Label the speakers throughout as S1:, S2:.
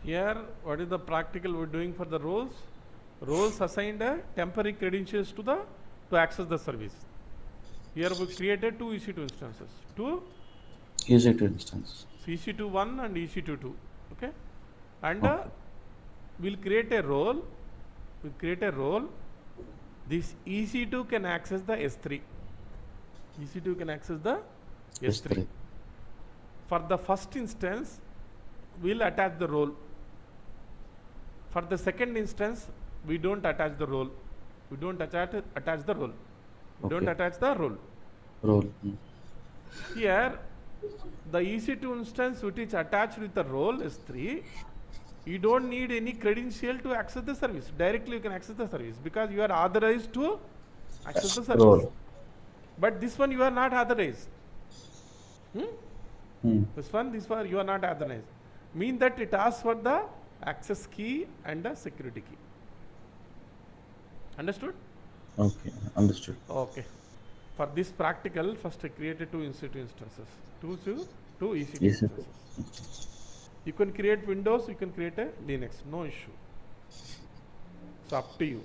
S1: Here, what is the practical we're doing for the roles? Roles assigned a temporary credentials to access the service. Here we created two EC2 instances. Two
S2: EC2 instance.
S1: EC2 1 and EC2 2. Okay, and
S2: Okay.
S1: we'll create a role. We'll create a role. This EC2 can access the S3. EC2 can access the S3.
S2: S3.
S1: For the first instance, we'll attach the role. For the second instance, we don't attach the role. We don't attach the role. We don't
S2: Okay.
S1: attach the role.
S2: Role.
S1: Here, the EC2 instance which is attached with the role S3, you don't need any credential to access the service. Directly you can access the service because you are authorized to access the service.
S2: Role.
S1: But this one you are not authorized.
S2: Hmm.
S1: This one you are not authorized. Mean that it asks for the access key and the security key. Understood?
S2: Okay. Understood.
S1: Okay. For this practical, first I created two EC2 instances. Two EC2
S2: Yes, sir.
S1: instances. You can create Windows, you can create a Linux, no issue. It's up to you.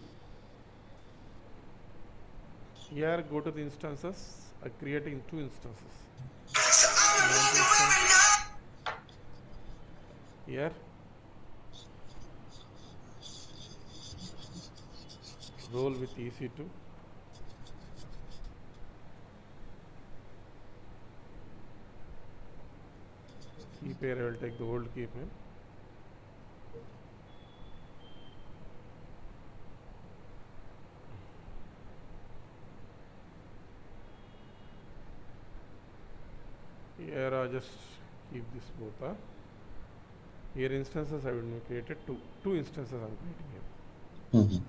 S1: Here, go to the instances. I'm creating two instances. Here, role with EC2. Key pair, I will take the old key pair. Here I just keep this both. Here instances I will create two instances I am creating here.
S2: Mm-hmm.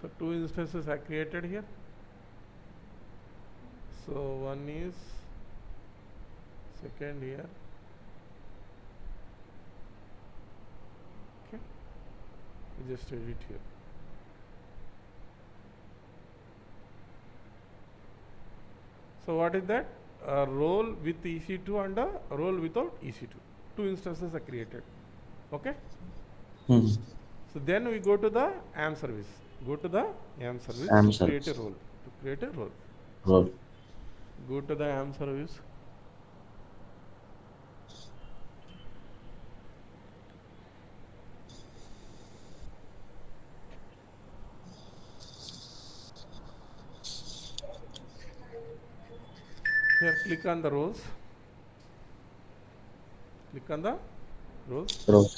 S1: So two instances I created here. So one is second here. Okay, we just edit here. So what is that? A role with EC2 and a role without EC2. Two instances are created. Okay.
S2: Mm-hmm.
S1: So then we go to the AM service. Go to the AM service
S2: AM
S1: to create a
S2: service.
S1: role. To create a role.
S2: Role.
S1: Go to the AM service. Here click on the roles. Click on the roles.
S2: Role.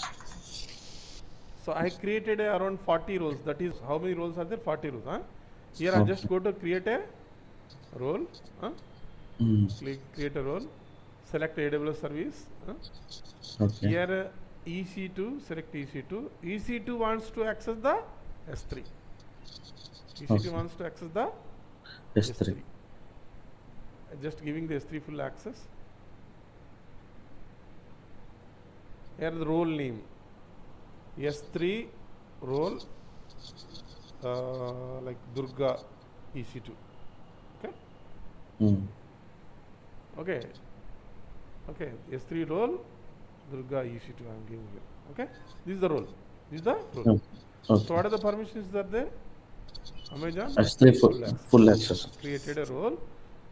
S1: So I created around 40 roles. That is how many roles are there? 40 roles. Huh? Here I
S2: Okay.
S1: just go to create a role. Huh?
S2: Mm.
S1: Click create a role. Select AWS service. Huh?
S2: Okay.
S1: Here EC2, select EC2. EC2 wants to access the S3. EC2
S2: Okay.
S1: wants to access the
S2: S3.
S1: Just giving the S3 full access. Here the role name. S3 role like Durga EC2. Okay.
S2: Mm.
S1: Okay. Okay. S3 role Durga EC2 I am giving here. Okay. This is the role. This is the role.
S2: Okay.
S1: So what are the permissions that are there? Amazon
S2: S3 full access.
S1: created a role.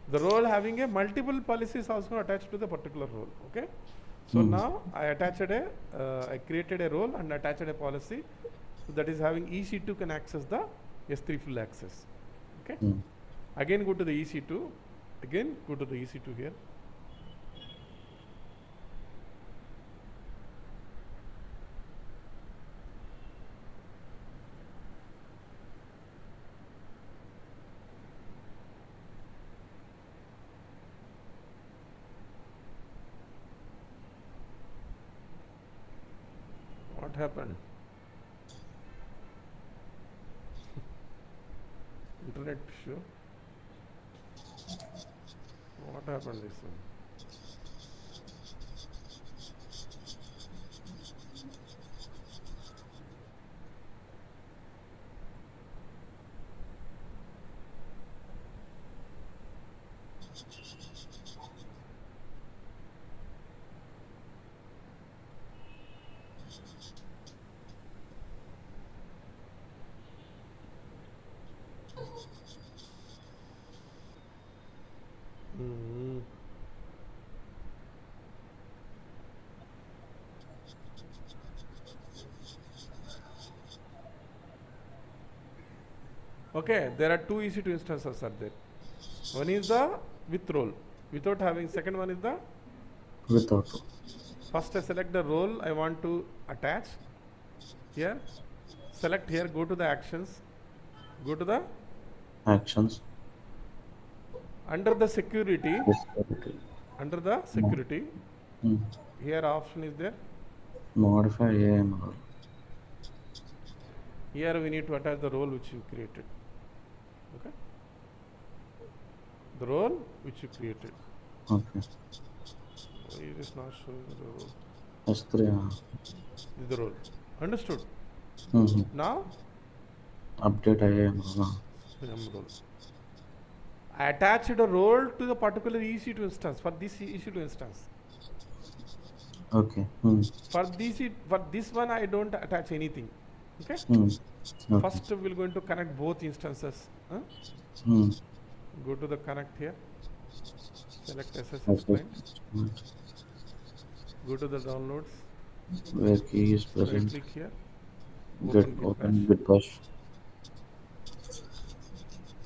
S1: The role having a multiple policies also attached to the particular role. Okay. So now I I created a role and attached a policy. So that is having EC2 can access the S3 full access. Okay.
S2: Mm.
S1: Again go to the EC2. Again go to the EC2 here. What happened? Internet issue. What happened this one? Mm. Okay, there are two EC2 instances are there. One is the with role, without having. Second one is the
S2: Without
S1: first. I select the role I want to attach here. Select here. Go to the actions. Go to the
S2: actions.
S1: under the security.
S2: Security.
S1: Under the security,
S2: Mm.
S1: here option is there.
S2: Modify AIM role.
S1: Here we need to attach the role which you created. Okay. The role which you created.
S2: Okay.
S1: Why it is not showing the role?
S2: S3.
S1: This is the role. Understood?
S2: Mm-hmm.
S1: Now,
S2: Update IAM role.
S1: role. I attached a role to the particular EC2 instance for this EC2 instance.
S2: Okay.
S1: For this one, I don't attach anything. Okay.
S2: Okay.
S1: First, we're going to connect both instances. Huh? Go to the connect here. Select SSH client. Go to the downloads.
S2: Where key is
S1: Right
S2: present.
S1: click here.
S2: Open Bitbash.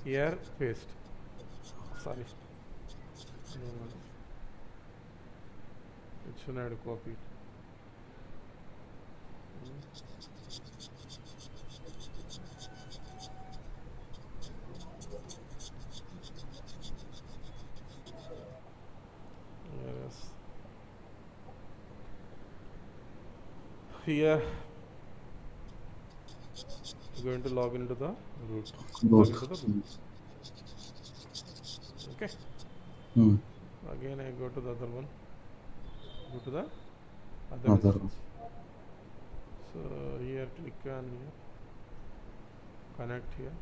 S1: Here paste. Sorry. It should have copied. Yes. Here we're going to log into the root. Log into the root. Okay. Again I go to the other one. Go to the other instance. So here click on here. Connect here.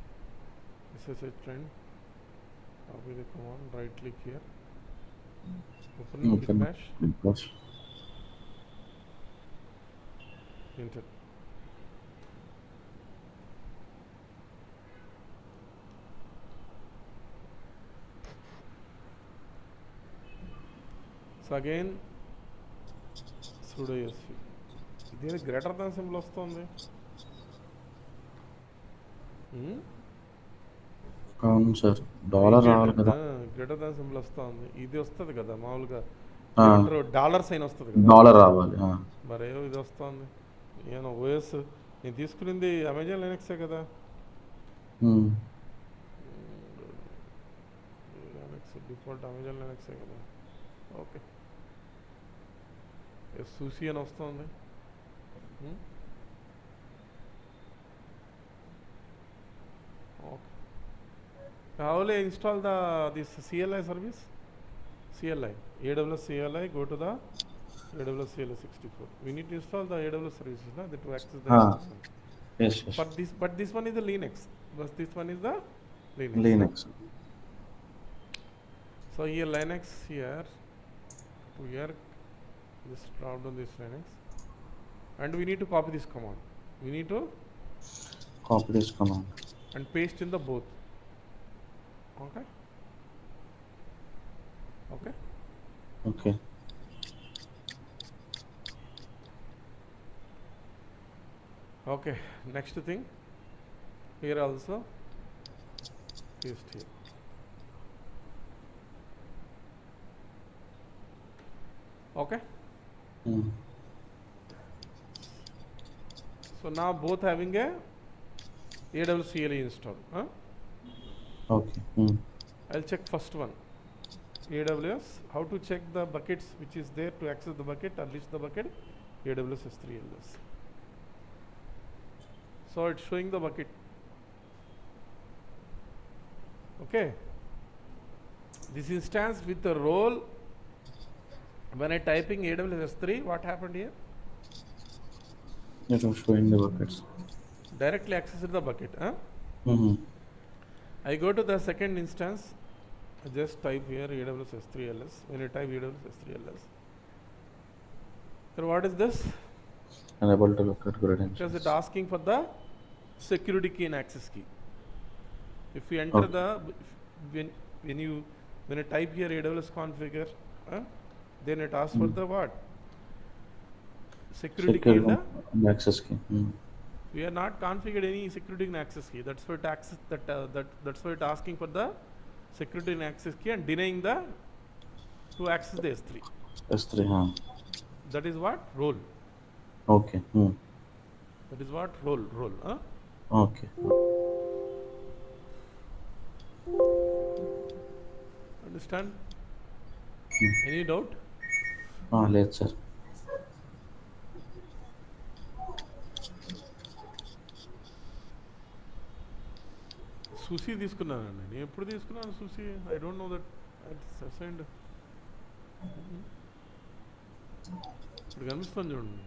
S1: SSH client. Copy the command. Right click here. Open Bitbash. Enter. So again sudo sv. There is greater than symbol వస్తుంది.
S2: అవును sir dollar రావాలి కదా
S1: greater than symbol వస్తుంది. ఇది వస్తుంది కదా మామూలుగా dollar sign వస్తుంది కదా
S2: డాలర్ రావాలి
S1: మరేమో ఇది వస్తుంది. నేను ఓఎస్ నేను తీసుకునింది అమెజాన్ లైనక్సే కదా. లైనక్స్ డిఫాల్ట్ అమెజాన్ లైనక్సే కదా. ఓకే సూసి అని వస్తుంది. Okay how will I install this CLI service? CLI, AWS CLI, go to the AWS CLI 64. We need to install the AWS services that to access the
S2: yes.
S1: But this one is the Linux. But this one is the
S2: Linux.
S1: So here Linux here to here, just drop down this Linux, and we need to copy this command. We need to
S2: copy this command
S1: and paste in the both. Okay. Okay, next thing here also paste here. Okay. So now both having a AWS CLI installed.
S2: Okay.
S1: I'll check first one. AWS, how to check the buckets which is there to access the bucket or list the bucket? AWS S3LS. So it's showing the bucket. Okay. This instance with the role, when I typing AWS S3, what happened here?
S2: It was showing the buckets.
S1: Directly access the bucket. I go to the second instance, I just type here AWS S3LS. When I type AWS S3LS, so what is this?
S2: Unable to look at credentials.
S1: Because it's asking for the security key and access key. If you enter when you When I type here AWS configure, then it asks for the what? Security key and
S2: access key.
S1: we are not configured any security and access key. That's why it access that's why it asking for the security and access key and denying the to access the S3.
S2: S3,
S1: That is what? Role.
S2: Okay.
S1: That is what? Role.
S2: Okay.
S1: Understand? Any doubt?
S2: Let's sir.
S1: SUSE తీసుకున్నానండి నేను ఎప్పుడు తీసుకున్నాను SUSE I don't know that it's assigned ఇప్పుడు కనిపిస్తుంది చూడండి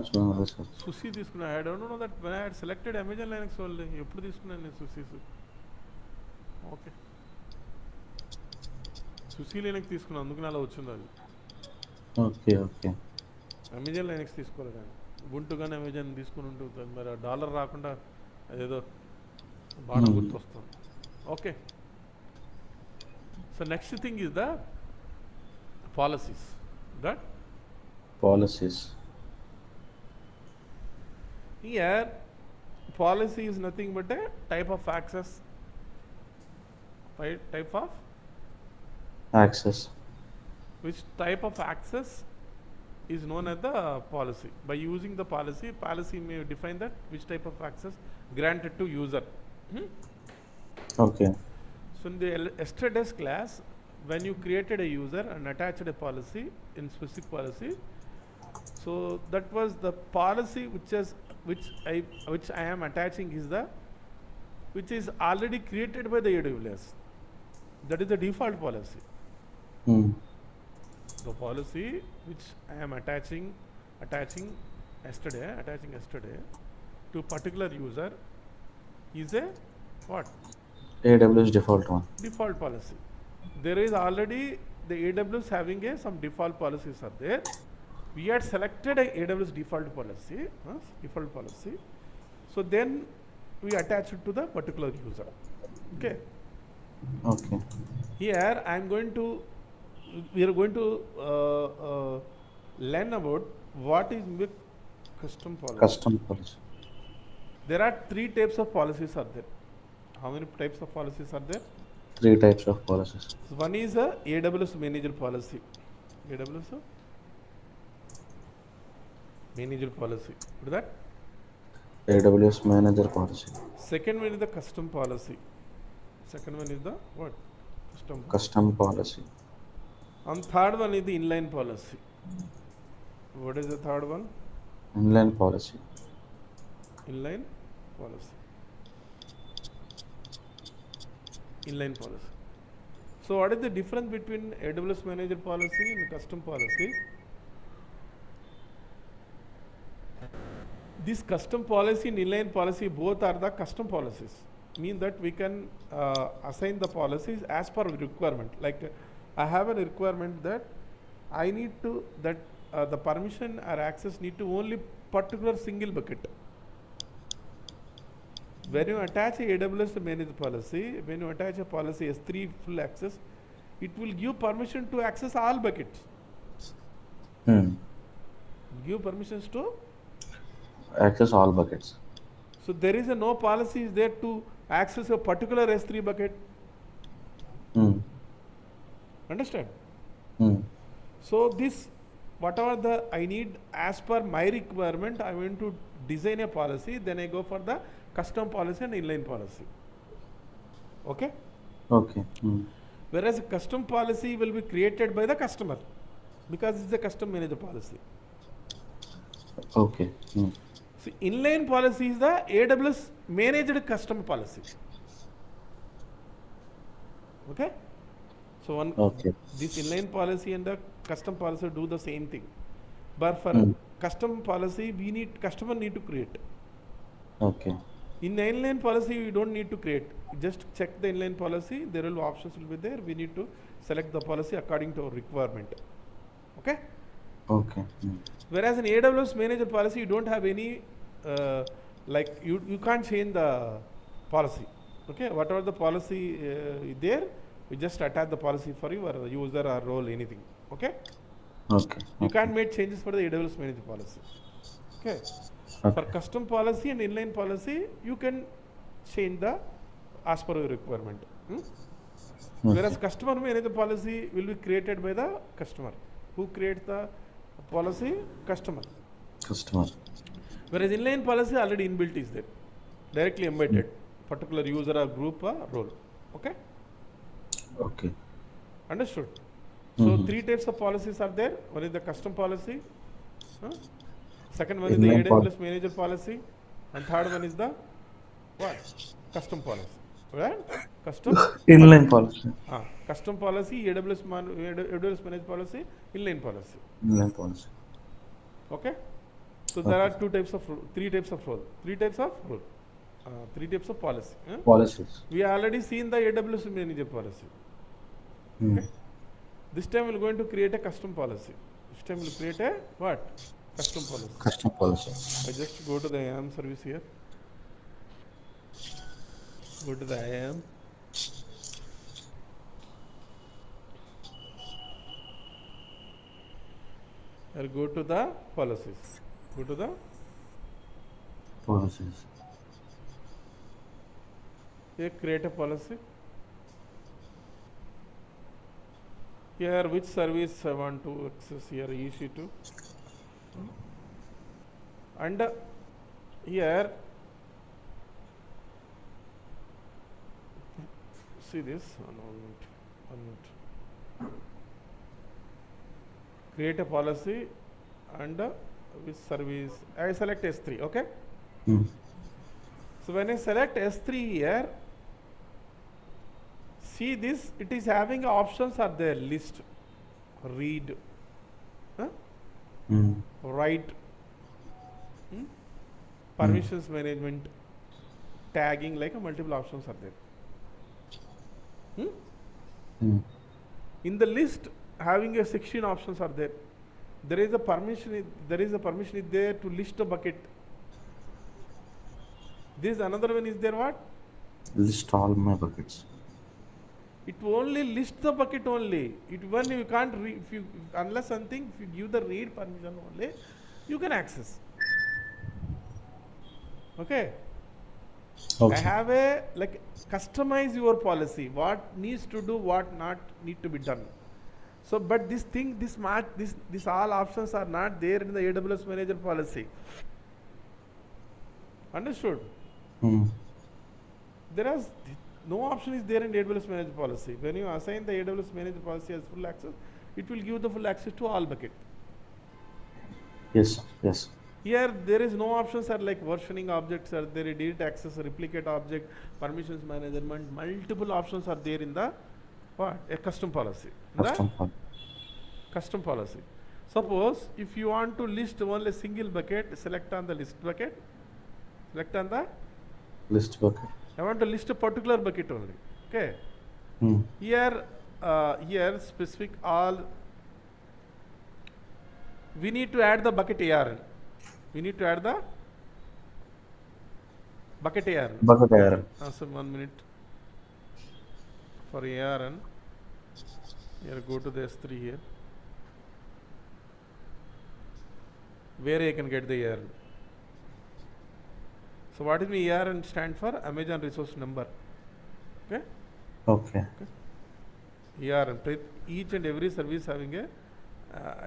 S2: చూడండి sir
S1: SUSE తీసుకున్నా I don't know that when I had selected Amazon Linux వాళ్ళు ఎప్పుడు తీసుకున్నాను నేను సుసీస్ ఓకే సుసి లైనక్స్ తీసుకున్నాను అందుకని అలా వచ్చింది అది
S2: ఓకే
S1: అమెజాన్ లైనక్స్ తీసుకోవాలి కానీ గుంటు కానీ అమెజాన్ తీసుకుని ఉంటుంది మరి డాలర్ రాకుండా అదేదో బాగా గుర్తొస్తుంది okay so next thing is the
S2: policies
S1: here policy is nothing but a type of access, right?
S2: access
S1: Which type of access is known as the policy. By using the policy may define that which type of access granted to user.
S2: Okay.
S1: So in the yesterday's class, when you created a user and attached a policy in specific policy, so that was the policy which I am attaching is the which is already created by the AWS. That is the default policy. The policy which I am attaching yesterday to particular user is a what?
S2: AWS default one.
S1: Default policy. There is already the AWS having some default policies are there. We had selected a AWS default policy. So then we attach it to the particular user. Okay. Here we are going to learn about what is custom policy. There are 3 types of policies are there. How many types of policies are there?
S2: 3 types of policies.
S1: One is a AWS manager policy. AWS manager policy. What is that?
S2: AWS manager policy.
S1: Second one is the custom policy. Second one is the what?
S2: Custom policy.
S1: And third one is the inline policy. What is the third one?
S2: Inline policy.
S1: Inline policy. Inline policy. So what is the difference between AWS manager policy and custom policy? This custom policy and inline policy both are the custom policies. Mean that we can assign the policies as per requirement. Like I have a requirement that I need to the permission or access need to only particular single bucket. When you attach a AWS manager policy, when you attach a policy S3 full access, it will give permission to access all buckets. Give permissions to
S2: access all buckets.
S1: So there is no policy is there to access a particular S3 bucket. Understand? So this whatever I need as per my requirement, I want to design a policy, then I go for the custom policy and inline policy. Okay? Whereas a custom policy will be created by the customer because it's a custom manager policy. So inline policy is the AWS managed custom policy. Okay? So this inline policy and the custom policy do the same thing. But for custom policy, customer need to create. In the inline policy, we don't need to create. Just check the inline policy. There will options will be there. We need to select the policy according to our requirement. Okay? Whereas in AWS manager policy, you don't have any like you can't change the policy. Okay? Whatever the policy there, We just attach the policy for your user or role, anything. Okay?
S2: Okay.
S1: You
S2: Okay.
S1: can't make changes for the AWS manager policy. Okay? For
S2: Okay.
S1: custom policy and inline policy, you can change the as per your requirement. Whereas
S2: Okay.
S1: customer manager policy will be created by the customer. Who creates the policy? Customer.
S2: Customer.
S1: Whereas inline policy already inbuilt is there, directly
S2: Mm.
S1: embedded, particular user or group or role. Okay?
S2: Okay.
S1: Understood? So
S2: Mm-hmm.
S1: three types of policies are there. One is the custom policy. Second one is the
S2: Inline policy.
S1: AWS manager policy. And third one is the what? Custom policy. Right? Custom policy.
S2: Inline policy.
S1: Custom policy, AWS manager policy, inline policy.
S2: Inline policy.
S1: Okay? So there are
S2: Okay.
S1: three types of role. Three types of policy.
S2: Policies.
S1: We already seen the AWS manager policy.
S2: Mm.
S1: Okay? This time we're going to create a custom policy. This time we'll create a what? Custom policy.
S2: Custom policy.
S1: I just go to the IAM service here. Go to the IAM. Or go to the policies. Go to the
S2: Policies.
S1: here, create a policy. Here, which service I want to access here, EC2. And here, see this, one minute. Create a policy and which service, I select S3, okay?
S2: Mm.
S1: So when I select S3 here, see this, it is having options are there, list, read,
S2: Mm.
S1: write, permissions management, tagging, like multiple options are there.
S2: Mm.
S1: In the list, having a 16 options are there. There is a permission is there to list the bucket. This another one is there what?
S2: List all my buckets.
S1: It only lists the bucket only. It when you can't read, unless something, if you give the read permission only, you can access. Okay.
S2: Okay.
S1: I have a customize your policy. What needs to do, what not need to be done. So, but this thing, this all options are not there in the AWS manager policy. Understood?
S2: Mm.
S1: There is no option is there in AWS manager policy. When you assign the AWS manager policy as full access, it will give the full access to all bucket.
S2: Yes, sir. Yes.
S1: Here there is no options are like versioning objects are there, delete access, replicate object, permissions management, multiple options are there in the what? A custom policy.
S2: Custom policy.
S1: Custom policy. Suppose if you want to list only single bucket, select on the list bucket, select on the,
S2: List bucket.
S1: I want to list a particular bucket only. Okay.
S2: Mm.
S1: Here specific all, we need to add the bucket ARN. We need to add the bucket ARN.
S2: Bucket ARN.
S1: So 1 minute. For ARN, here go to the S3 here. Where I can get the ARN. So what is my ARN stand for? Amazon Resource Number. Okay.
S2: Okay.
S1: ARN. Each and every service having a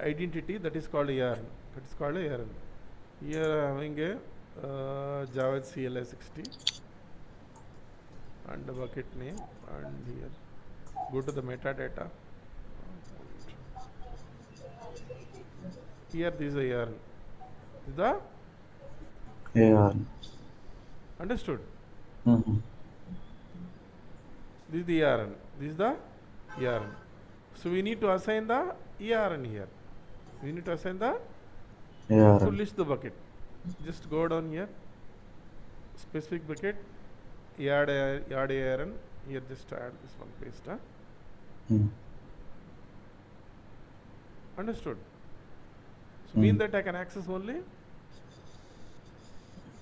S1: identity that is called ARN. That is called ARN. Here having a Java CLI 60 and the bucket name, and here go to the metadata. Here this is the ARN. This is the
S2: ARN.
S1: understood?
S2: Mm-hmm.
S1: This is the ARN. This is the ARN. So we need to assign the ARN here. We need to assign the to
S2: ARN.
S1: list the bucket. Just go down here. Specific bucket. Add ARN. Here just add this one paste.
S2: Mm.
S1: Understood? So mean that I can access only.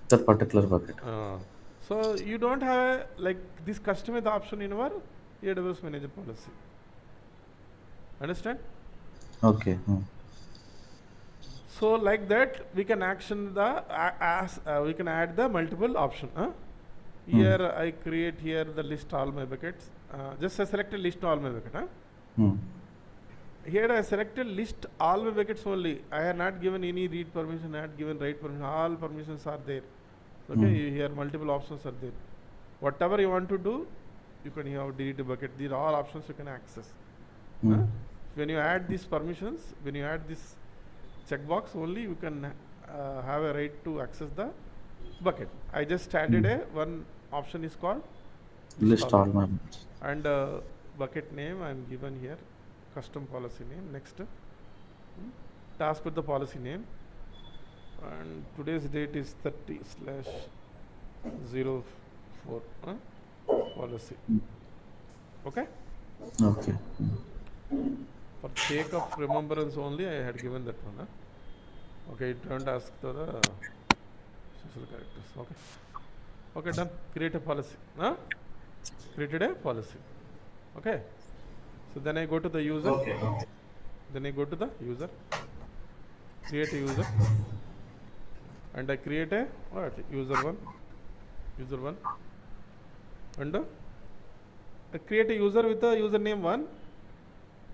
S2: That particular bucket.
S1: So you don't have like this customize option in our AWS manager policy. Understand?
S2: Okay.
S1: So like that, we can action the we can add the multiple option. Here I create here the list all my buckets. Just I select a list all my bucket. Here I selected list all my buckets only. I have not given any read permission, not given write permission. All permissions are there. Okay, here multiple options are there. Whatever you want to do, you can have delete a bucket. These are all options you can access. When you add these permissions, when you add this checkbox only, you can have a right to access the bucket. I just added a one option is called
S2: List all members.
S1: and bucket name I am given here, custom policy name. Next, task with the policy name, and today's date is 30/04 policy. Okay.
S2: Okay.
S1: For sake of remembrance only, I had given that one. Okay, don't ask the social characters. Okay. Okay, done. Create a policy. Created a policy. Okay. So then I go to the user.
S2: Okay.
S1: Then I go to the user. Create a user. And I create a what? User one. And I create a user with the username 1.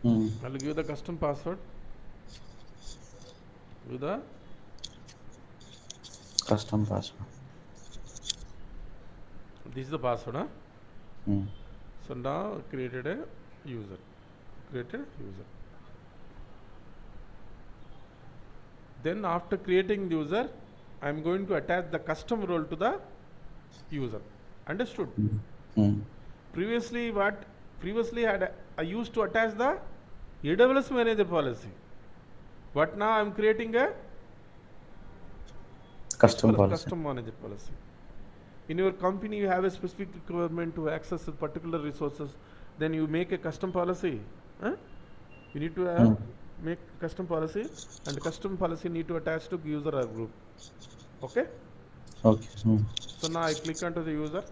S1: I will give the custom password. Give the
S2: Custom password.
S1: this is the password. So now created a user. Then after creating the user, I am going to attach the custom role to the user. Understood? Previously I used to attach the AWS manager policy, but now I am creating a
S2: Custom policy.
S1: custom manager policy. In your company, you have a specific requirement to access particular resources, then you make a custom policy. You need to make custom policy, and the custom policy need to attach to user or group. Okay.
S2: Okay.
S1: So now I click onto the user.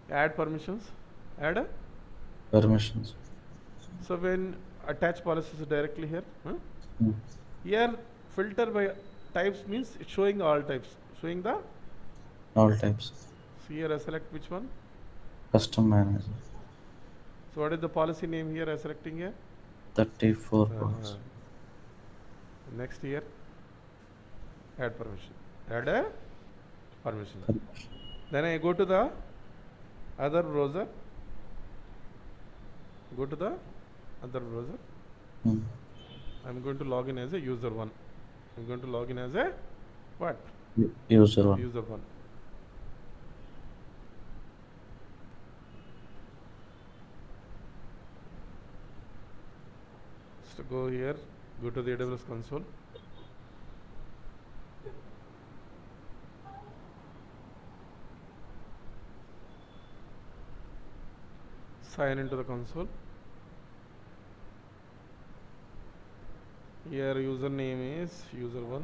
S1: Add permissions. Add.
S2: Permissions.
S1: So when attach policies directly here. Here filter by types means it's showing all types. Showing the
S2: All types.
S1: so here I select which one.
S2: Custom manager.
S1: So what is the policy name here I selecting here?
S2: 34 points.
S1: Next here. Add permission. Add a permission. Then I go to the other browser. Go to the other browser. I'm going to log in as a user 1. I'm going to log in as a what?
S2: User 1.
S1: User 1. So go here, go to the AWS console. Sign into the console. Here username is user1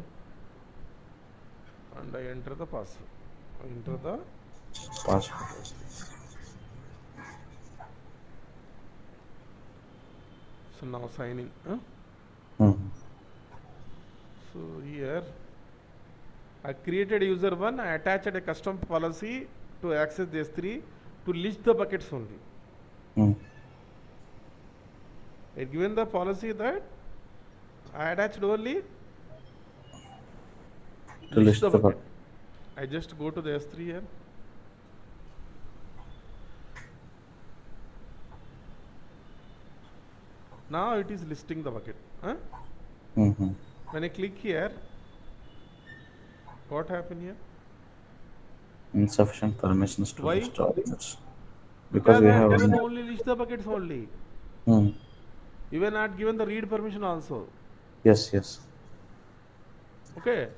S1: and I enter the password. Enter the
S2: Password.
S1: so now sign in. So here I created user 1, I attached a custom policy to access this 3 to list the buckets only. I given the policy that I attached only
S2: To list the bucket.
S1: I just go to the S3 here. Now it is listing the bucket. When I click here, what happened here?
S2: Insufficient permissions to
S1: Why?
S2: list objects.
S1: Because
S2: we
S1: I have
S2: have
S1: given only list the buckets only. Even not given the read permission also.
S2: Yes.
S1: Okay.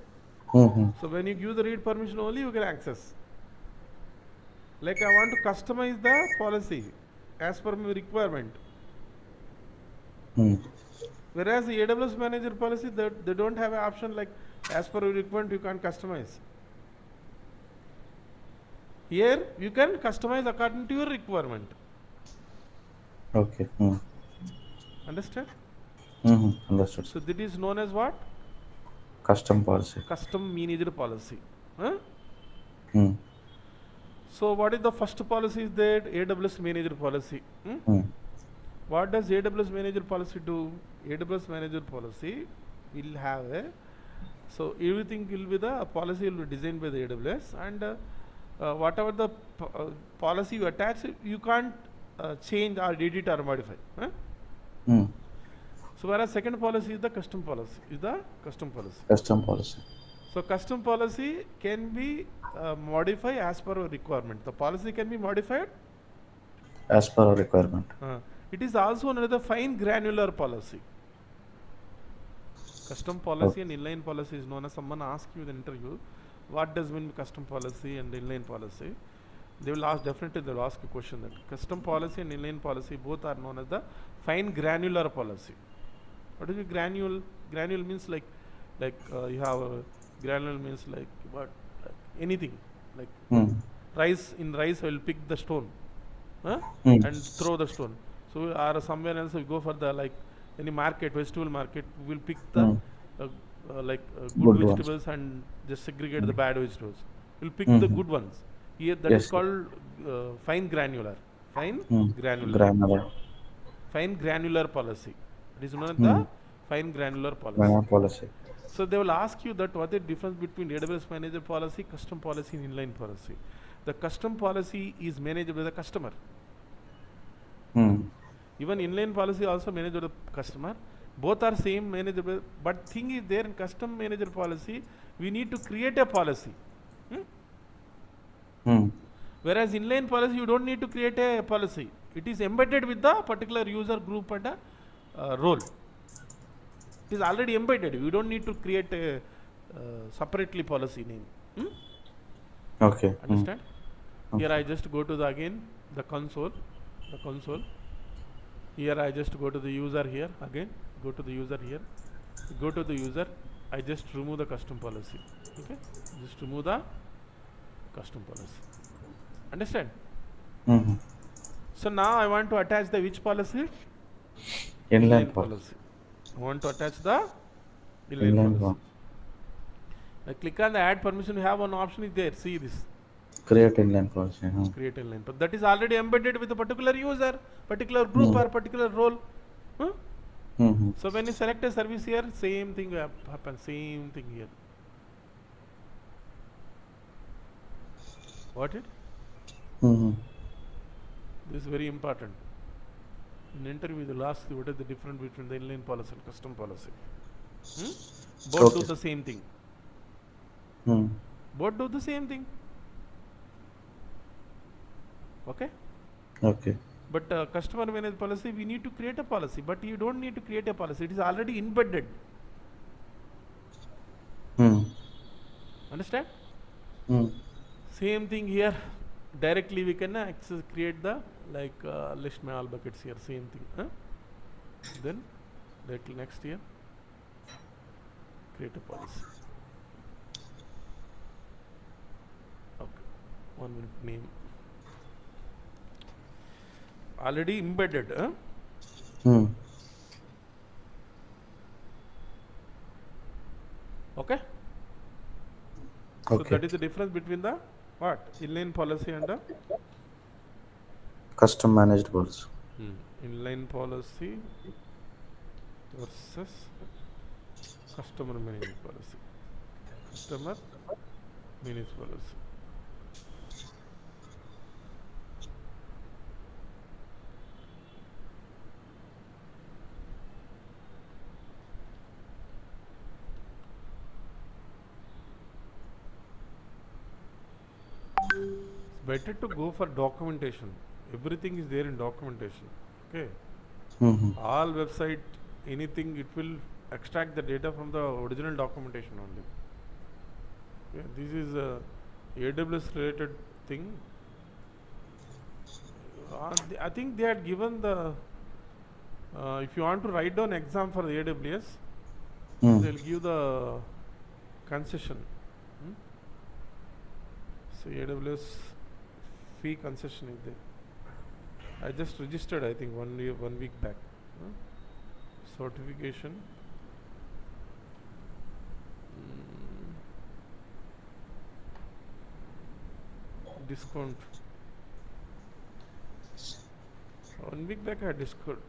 S2: So
S1: when you give the read permission only, you can access. Like I want to customize the policy as per my requirement. Whereas the AWS manager policy, they don't have an option like as per your requirement you can't customize. Here you can customize according to your requirement.
S2: Okay.
S1: Understand?
S2: Understood,
S1: So
S2: sir.
S1: that is known as what?
S2: Custom policy.
S1: Custom managed policy. Huh?
S2: Hmm.
S1: So what is the first policy is that AWS managed policy.
S2: Hmm.
S1: What does AWS manager policy do? AWS manager policy will have a, so everything will be the policy will be designed by the AWS, and whatever the policy you attach, you can't change or edit or modify. Huh?
S2: Hmm.
S1: So whereas second policy is the custom policy. Is the custom policy.
S2: Custom policy.
S1: So custom policy can be modified as per our requirement. The policy can be modified.
S2: As per our requirement.
S1: It is also another fine granular policy. Custom policy and inline policy is known as, someone ask you in the interview, what does mean custom policy and inline policy? They will ask, definitely they will ask a question that custom policy and inline policy both are known as the fine granular policy. What is granule? Granule means like you have a granule means like what? Anything like rice. In rice, I will pick the stone, and throw the stone. So or somewhere else we go for the like any market, vegetable market, we will pick the good vegetables and just segregate the bad vegetables. We'll pick the good ones. Here that is called fine granular. Fine granular. Fine granular policy. It is known as the fine granular policy. So they will ask you that what is the difference between AWS manager policy, custom policy, and inline policy. The custom policy is managed by the customer. Even inline policy also managed by the customer. Both are same manageable, but thing is there in custom manager policy, we need to create a policy. Whereas inline policy, you don't need to create a policy. It is embedded with the particular user group and a role. It is already embedded. You don't need to create a separately policy name.
S2: Okay.
S1: Understand? Here I just go to the again the console. Here I just go to the user here again. Go to the user here. Go to the user. I just remove the custom policy. Okay. Just remove the custom policy. Understand? So now I want to attach the which policy?
S2: Inline policy.
S1: I want to attach the inline policy. I click on the add permission. You have one option is there. See this.
S2: Create inline policy.
S1: Create inline. But that is already embedded with a particular user, particular group or particular role. So when you select a service here, same thing happens. Same thing here. Got it? This is very important. In interview, they'll ask you what is the difference between the inline policy and custom policy. Both do the same thing. Both do the same thing. Okay?
S2: Okay.
S1: But customer managed policy, we need to create a policy, but you don't need to create a policy. It is already embedded. Understand? Same thing here. Directly we can access, create the list my all buckets here. Same thing. Then directly next here, create a policy. Okay. 1 minute name. Already embedded. Okay? So that is the difference between the what? Inline policy and the
S2: custom managed policy.
S1: Inline policy versus customer managed policy. Customer managed policy. Better to go for documentation. Everything is there in documentation. Okay. All website, anything, it will extract the data from the original documentation only. Okay. This is a AWS related thing. I think they had given the if you want to write down exam for the AWS, they'll give the concession. So AWS fee concession is there. I just registered, I think 1 week back. Certification. Discount. 1 week back I had discount.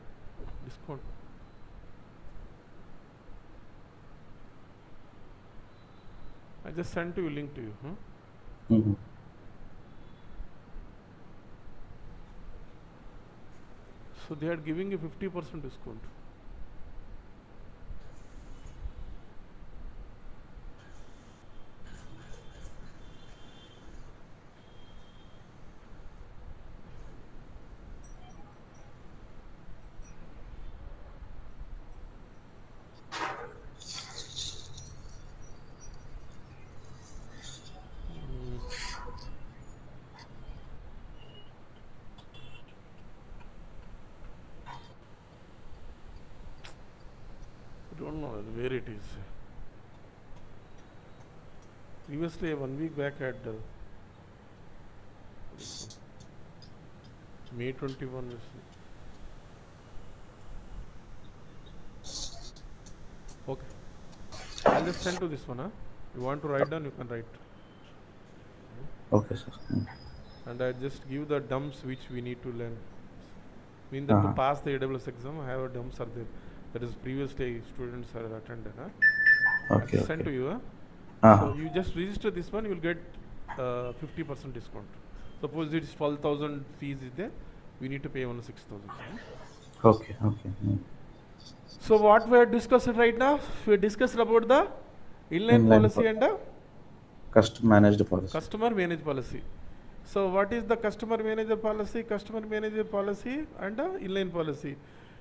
S1: I just sent you link to you.
S2: Mm-hmm.
S1: So they are giving a 50% discount. I don't know where it is. Previously, 1 week back I had May 21. Okay. I'll just send to this one. You want to write down, you can write.
S2: Okay, sir.
S1: And I just give the dumps which we need to learn. Mean that to pass the AWS exam, I have a dumps are there. That is previously students are attended.
S2: Okay.
S1: I'll send to you. So you just register this one, you will get 50% discount. Suppose it is 12,000 fees is there, we need to pay only 6,000.
S2: Okay.
S1: So what we are discussing right now, we discussed about the inline policy and the
S2: customer managed policy.
S1: Customer managed policy. So what is the customer manager policy? Customer manager policy and the inline policy.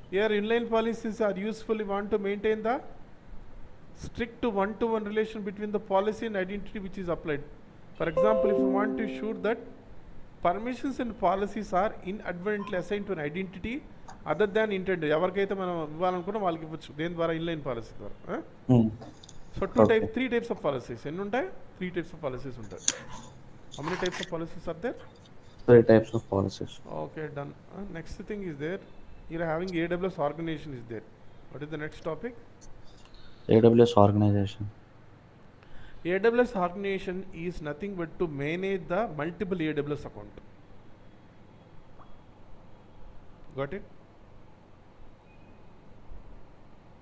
S1: Here inline policies are useful. We want to maintain the strict one-to-one relation between the policy and identity which is applied. For example, if you want to ensure that permissions and policies are inadvertently assigned to an identity other than intended. ఎవరికైతే మనం ఇవ్వాలనుకున్నా వాళ్ళకి ఇవ్వచ్చు దేని ద్వారా inline policy ద్వారా. So three types of policies ఎన్ని ఉంటాయి? 3 types of policies ఉంటాయి. How many types of policies are there?
S2: 3 types of policies.
S1: Okay, done. Next thing is there. You are having AWS organization is there. What is the next topic?
S2: AWS organization.
S1: AWS organization is nothing but to manage the multiple AWS account. Got it?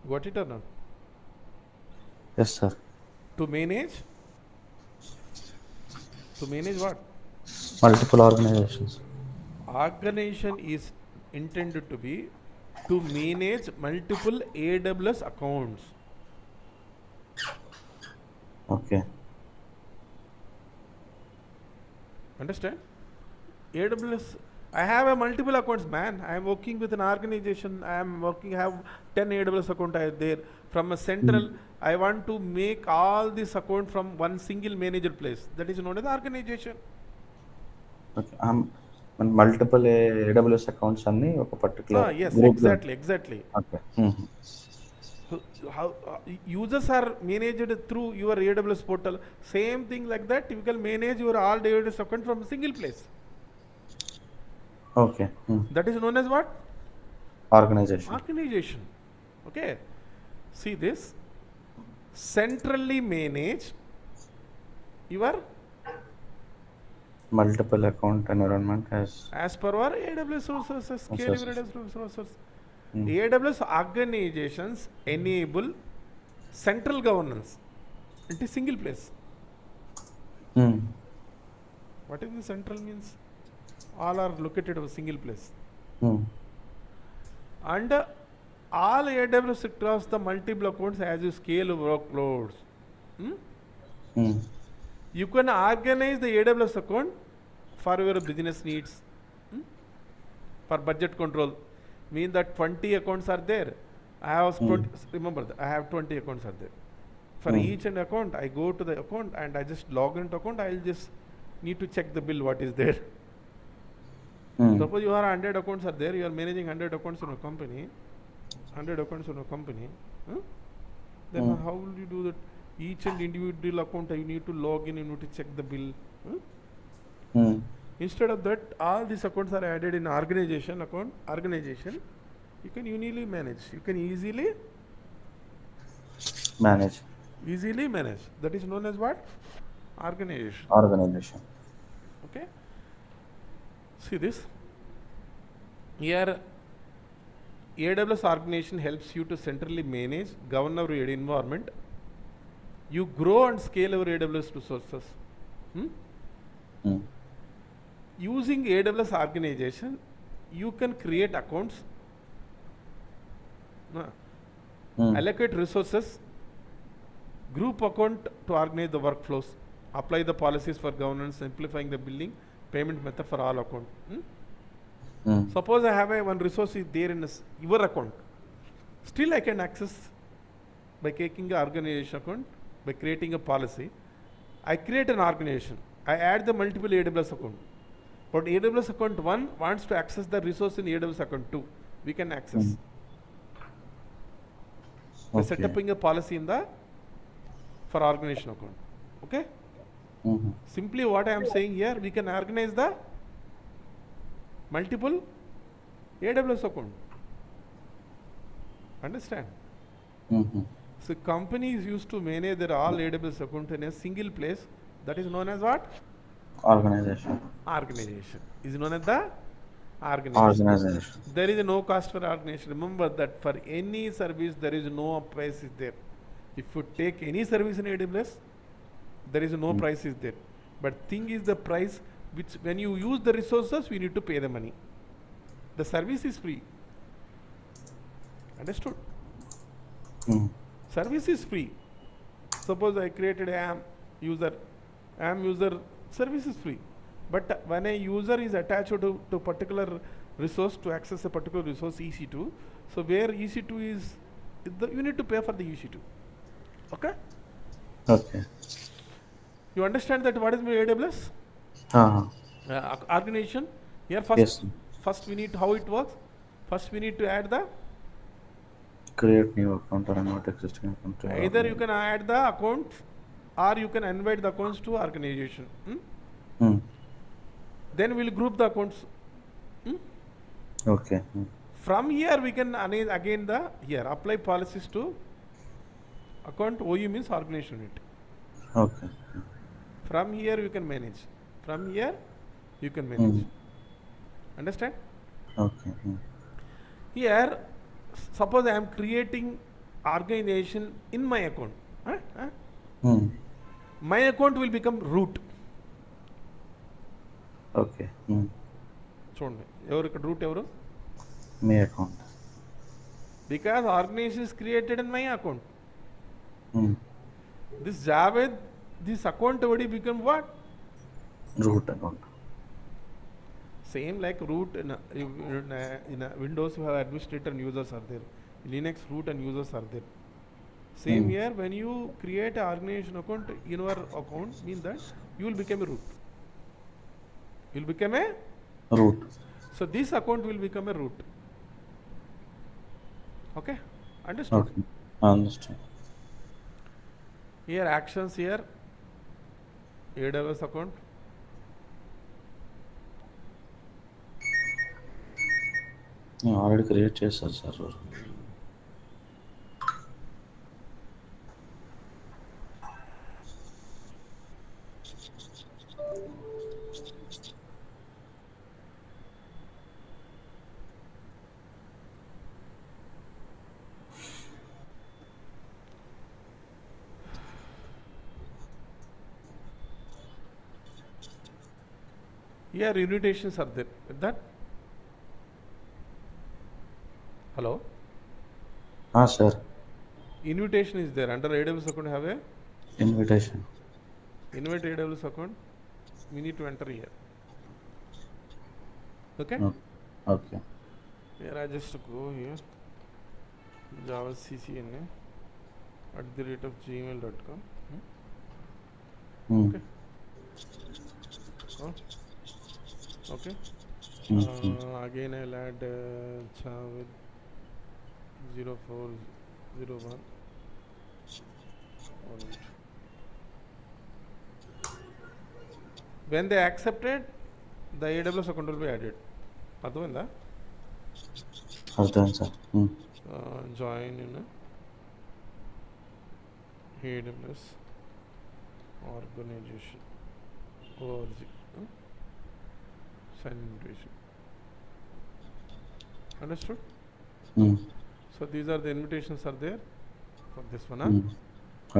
S1: Got it or not?
S2: Yes, sir.
S1: To manage what?
S2: Multiple organizations.
S1: Organization is intended to be to manage multiple AWS accounts.
S2: Okay.
S1: Understand? AWS, I have a multiple accounts, man. I am working with an organization. I have 10 AWS account there. From a central, I want to make all this account from one single manager place. That is known as organization.
S2: Okay. Multiple AWS accounts anni oka particular
S1: yes,
S2: group
S1: exactly.
S2: Okay.
S1: So how users are managed through your AWS portal. Same thing like that. You can manage your all AWS account from a single place.
S2: Okay.
S1: That is known as what?
S2: Organization.
S1: Okay. See this. Centrally manage your
S2: multiple account environment
S1: as per our AWS resources, scalable AWS resources. AWS organizations enable central governance into single place. What is the central means? All are located in a single place. And all AWS across the multiple accounts as you scale workloads. You can organize the AWS account for your business needs. For budget control. Mean that 20 accounts are there. I have 20, remember that I have 20 accounts are there. For each and account, I go to the account and I just log into account. I'll just need to check the bill what is there. Suppose you are 100 accounts are there. You are managing 100 accounts in a company. 100 accounts in a company. Then how will you do that? Each and individual account you need to log in. You need to check the bill. Instead of that, all these accounts are added in organization account. Organization, you can easily manage. You can
S2: Manage.
S1: easily manage. That is known as what? Organization.
S2: Organization.
S1: Okay. See this. Here, AWS organization helps you to centrally manage, govern our environment. You grow and scale our AWS resources. Using AWS organization, you can create accounts, allocate resources, group account to organize the workflows, apply the policies for governance, simplifying the billing, payment method for all account. Suppose I have one resource is there in your account. Still I can access by taking an organization account, by creating a policy. I create an organization. I add the multiple AWS account. But AWS account 1 wants to access the resource in AWS account 2. We can access. By setting a policy in the for organization account. Okay? Simply what I am saying here, we can organize the multiple AWS account. Understand? So companies used to manage their all AWS account in a single place. That is known as what?
S2: Organization.
S1: Organization. Is known as the organization.
S2: Organization.
S1: There is no cost for organization. Remember that for any service there is no price is there. If you take any service in AWS, there is no price is there. But thing is the price which when you use the resources, we need to pay the money. The service is free. Understood? Service is free. Suppose I created AM user service is free. But when a user is attached to particular resource to access a particular resource EC2, so where EC2 is, you need to pay for the EC2. Okay?
S2: Okay.
S1: You understand that what is AWS? Organization. Here first we need to, how it works. First we need to add the
S2: create new account or not existing account.
S1: Either you can add the account or you can invite the accounts to organization. Then we'll group the accounts.
S2: Okay.
S1: From here we can again apply policies to account. OU means organization unit.
S2: Okay.
S1: From here you can manage. From here you can manage. Understand?
S2: Okay.
S1: Here, suppose I am creating organization in my account. My account will become root.
S2: Okay.
S1: చూడండి ఎవరు ఇక్కడ route ఎవరు?
S2: My account.
S1: Because organization is created in my account. This Javed, this account already become what?
S2: Root account.
S1: Same like root in Windows you have administrator and users are there. In Linux root and users are there. Same here when you create an organization account in your account means that you will become a root. You will become a
S2: root.
S1: So this account will become a root. Okay? Understood?
S2: Okay. Understood.
S1: Here actions here. AWS account.
S2: Already create చేశారు server.
S1: Here invitations are there. With that? Hello?
S2: Sir.
S1: Invitation is there. Under AWS account have a?
S2: Invitation.
S1: Invite AWS account. We need to enter here. Okay?
S2: Okay.
S1: Here I just go here. Java CCNA @gmail.com. Okay. Okay. Again I'll add Javed 0401. When they accepted, the AWS account will be added. అర్థమైందా?
S2: అర్థమైంది sir.
S1: Join in AWS Organization org. Send invitation. Understood? So these are the invitations are there for this one.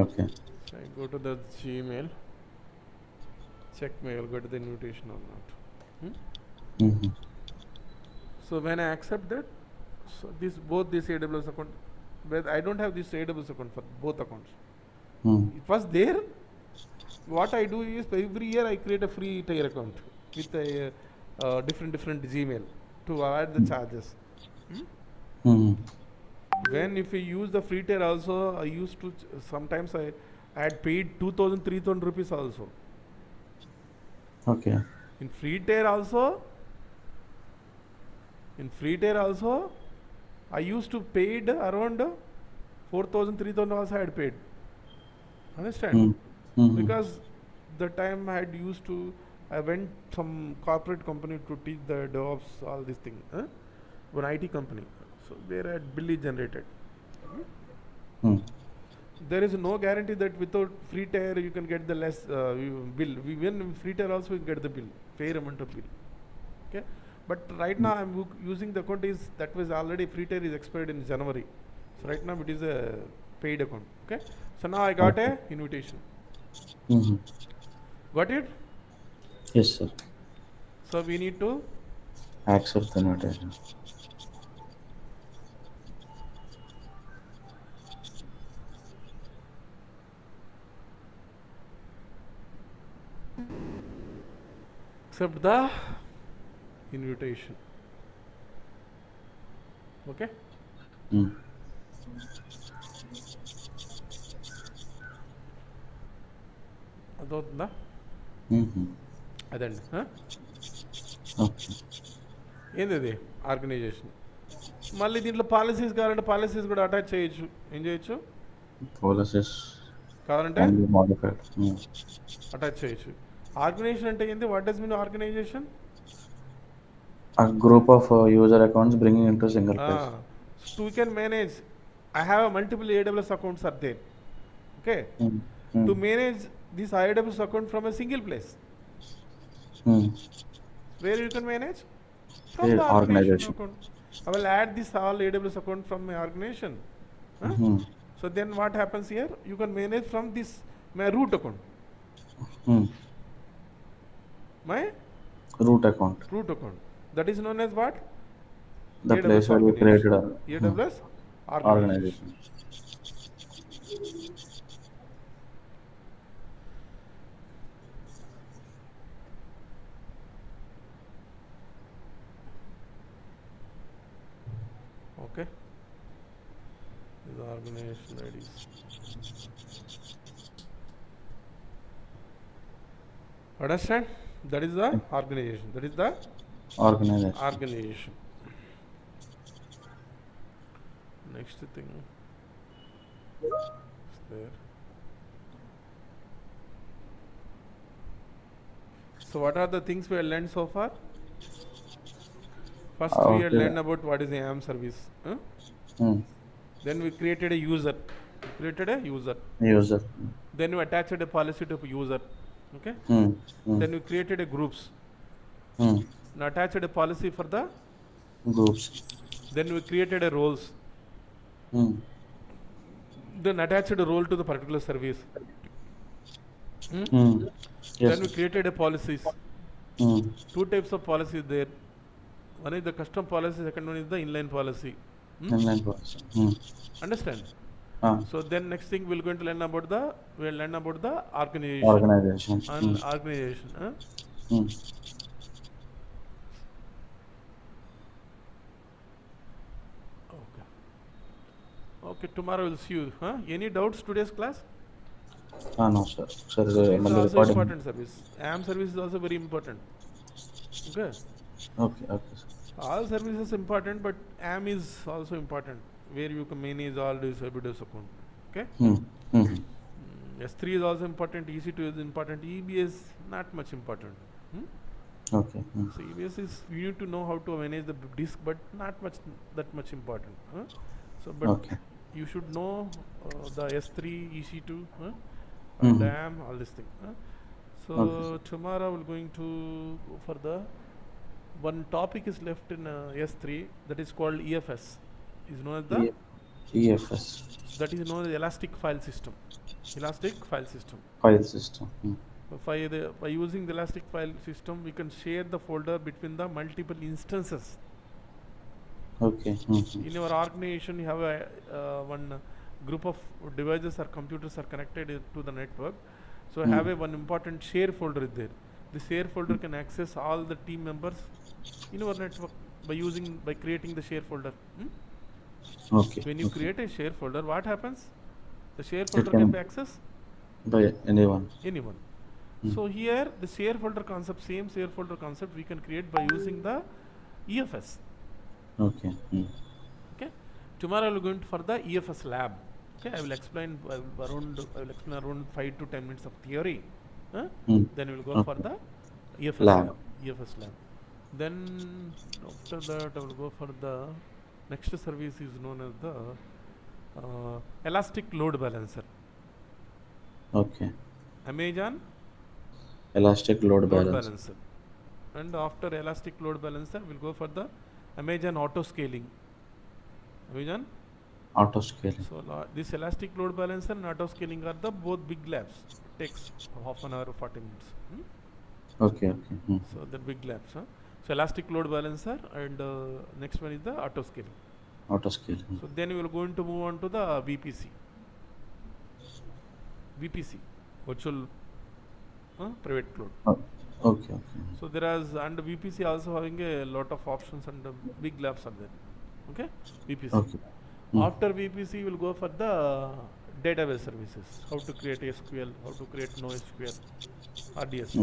S2: Okay.
S1: So I go to the Gmail, check mail, go to the invitation or not. So when I accept that, so both this AWS account, but I don't have this AWS account for both accounts. It was there. What I do is every year I create a free tier account with a different Gmail to avoid the charges. When if you use the free tier also, I used to sometimes I had paid 2,000, 3,000 rupees also.
S2: Okay.
S1: In free tier also, I used to paid around 4,000, 3,000 also I had paid. Understand? Because the time I had used to, I went some corporate company to teach the DevOps, all these things. One IT company. So there I had bill is generated. There is no guarantee that without free tier you can get the less bill. Even free tier also you get the bill, fair amount of bill. Okay, but right now I'm using the account is that was already free tier is expired in January. So right now it is a paid account. Okay, so now I got a invitation. Got it?
S2: Yes, sir.
S1: So we need to
S2: Accept the invitation.
S1: accept the invitation. Okay? అదవుతుందా? అదండి.
S2: Okay.
S1: ఏంది అది organisation. మళ్ళీ దీంట్లో policies కావాలంటే policies కూడా attach చేయొచ్చు. ఏం చేయొచ్చు?
S2: పాలసీస్
S1: కావాలంటే అటాచ్ చేయొచ్చు. ఆర్గనైజేషన్ అంటే ఏంది? What does mean organization?
S2: A group of user accounts bringing into single place.
S1: So we can manage. I have multiple AWS accounts are there. Okay. To manage this AWS account from a single place. Where you can manage? From the organization account. I will add this all AWS account from my organization. So then what happens here? You can manage from this my root account. My
S2: root account.
S1: Root account. That is known as what?
S2: The
S1: AWS
S2: place where we created
S1: AWS Organization. Okay. These are organization IDs. Understand? That is the organization. That is the organization. Next thing is there. So what are the things we have learned so far? First we have learned about what is the IAM service. Then we created a user. Then we attached a policy to a user. Okay. Then we created a groups. Now attached a policy for the
S2: groups.
S1: Then we created a roles. Then attached a role to the particular service.
S2: Yes.
S1: Then we created a policies. Two types of policies there. One is the custom policy, second one is the inline policy.
S2: Inline policy.
S1: Understand? So then next thing we're going to learn about the organization.
S2: Organization.
S1: Organization. Okay, tomorrow we'll see you. Any doubts today's class?
S2: No, sir. Sir,
S1: this is also important service. IAM service is also very important. Okay.
S2: Okay, sir.
S1: All services important, but IAM is also important, where you can manage all this AWS account. Okay. S3 is also important. EC2 is important. EBS not much important.
S2: Okay.
S1: So EBS is, you need to know how to manage the disk, but not much that much important. So, but
S2: Okay.
S1: you should know the S3, EC2, and
S2: Mm-hmm.
S1: DAM, all this thing.
S2: Okay.
S1: So tomorrow we're going to go for the one topic is left in S3, that is called EFS. Is known as the,
S2: EFS.
S1: that is known as elastic file system. Elastic file system.
S2: File system.
S1: So by using the elastic file system, we can share the folder between the multiple instances.
S2: Okay.
S1: In your organization, you have one group of devices or computers are connected to the network. So have one important share folder there. The share folder can access all the team members in our network by creating the share folder.
S2: Okay.
S1: When you
S2: Okay.
S1: create a share folder, what happens? The share
S2: It
S1: folder can
S2: can
S1: be accessed
S2: by anyone.
S1: anyone. So here the share folder concept, same share folder concept we can create by using the EFS.
S2: Okay.
S1: Okay. Tomorrow we are going for the EFS lab. Okay, I will explain around 5 to 10 minutes of theory. Then we will go for
S2: Okay.
S1: the EFS
S2: Lab.
S1: lab. EFS lab. Then after that I will go for the next service is known as the elastic load balancer.
S2: Okay.
S1: Amazon
S2: Elastic load
S1: load
S2: balance.
S1: balancer. And after elastic load balancer, we'll go for the Amazon auto scaling. Amazon.
S2: Auto scaling.
S1: So this elastic load balancer and auto scaling are the both big labs. It takes half an hour or 40 minutes.
S2: Okay. Okay.
S1: So the big labs. So elastic load balancer and next one is the auto scaling.
S2: Auto scaling.
S1: So then we will going to move on to the VPC. VPC, virtual private cloud.
S2: Okay. Okay.
S1: So there is, and VPC also having a lot of options and big labs are there. Okay, VPC.
S2: Okay.
S1: After VPC, we'll go for the database services. How to create SQL, how to create NoSQL, RDS.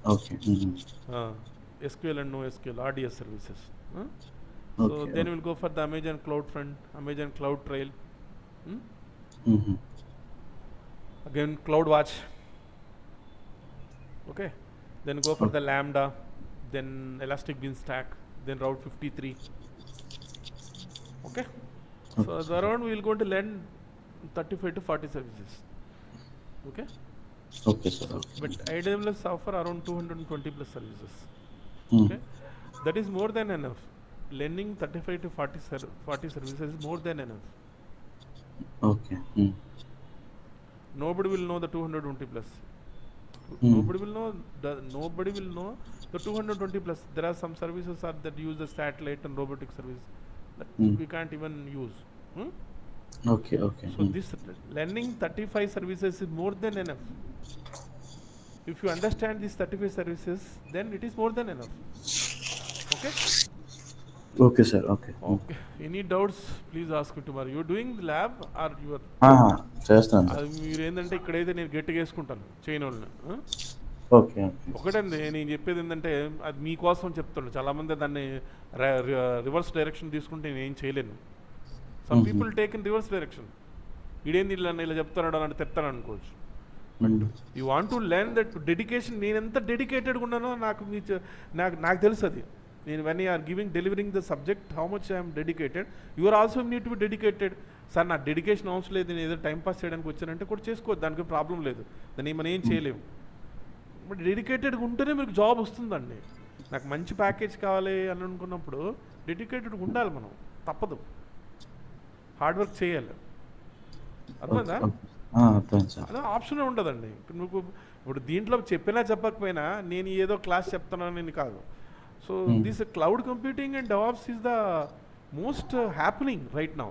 S2: Okay.
S1: SQL and NoSQL, RDS services. So
S2: Okay.
S1: then we'll go for the Amazon CloudFront, Amazon Cloud Trail. Again, CloudWatch. Okay. Then go for the Lambda, then Elastic Bean Stack, then Route 53. Okay. So around we will go to learn 35 to 40 services. Okay.
S2: Okay, sir.
S1: But AWS offer around 220 plus services.
S2: Okay.
S1: Okay. That is more than enough. Learning 35 to 40 services is more than enough.
S2: Okay.
S1: Nobody will know the 220 plus. Nobody will know the 220 plus. There are some services that use the satellite and robotic service that we can't even use.
S2: Okay.
S1: So this learning 35 services is more than enough. If you understand these 35 services, then it is more than enough. Okay.
S2: Okay, sir. Okay.
S1: Okay. Any doubts? Please ask me tomorrow. You doing the lab or you are?
S2: చేస్తాను sir.
S1: మీరు ఏంటంటే ఇక్కడైతే నేను గట్టిగా వేసుకుంటాను చేయని వాళ్ళని.
S2: Okay.
S1: ఒకటండి నేను చెప్పేది ఏంటంటే అది మీకోసం చెప్తాను. చాలామంది దాన్ని రివర్స్ డైరెక్షన్ తీసుకుంటే నేను ఏం చేయలేను. Some people take in reverse direction. ఇదేంది ఇలా చెప్తాను అని తెస్తాను అనుకోవచ్చు. But you want to learn that dedication. నేను ఎంత డెడికేటెడ్గా ఉన్నానో నాకు తెలుసు అది. నేను when are delivering the subject, how much I am dedicated, you are also need to be dedicated. Sir నా డెడికేషన్ అవసరం లేదు, నేను ఏదో టైంపాస్ చేయడానికి వచ్చానంటే కూడా చేసుకోవద్దు, దానికి ప్రాబ్లం లేదు, దాన్ని మనం ఏం చేయలేము. బట్ డెడికేటెడ్గా ఉంటేనే మీకు జాబ్ వస్తుందండి. నాకు మంచి ప్యాకేజ్ కావాలి అని అనుకున్నప్పుడు డెడికేటెడ్గా ఉండాలి, మనం తప్పదు, హార్డ్ వర్క్ చేయాలి. అర్థమైందా? అదే ఆప్షనే ఉండదండి. ఇప్పుడు దీంట్లో చెప్పినా చెప్పకపోయినా నేను ఏదో క్లాస్ చెప్తున్నానని కాదు. So this cloud computing and DevOps is the most happening right now.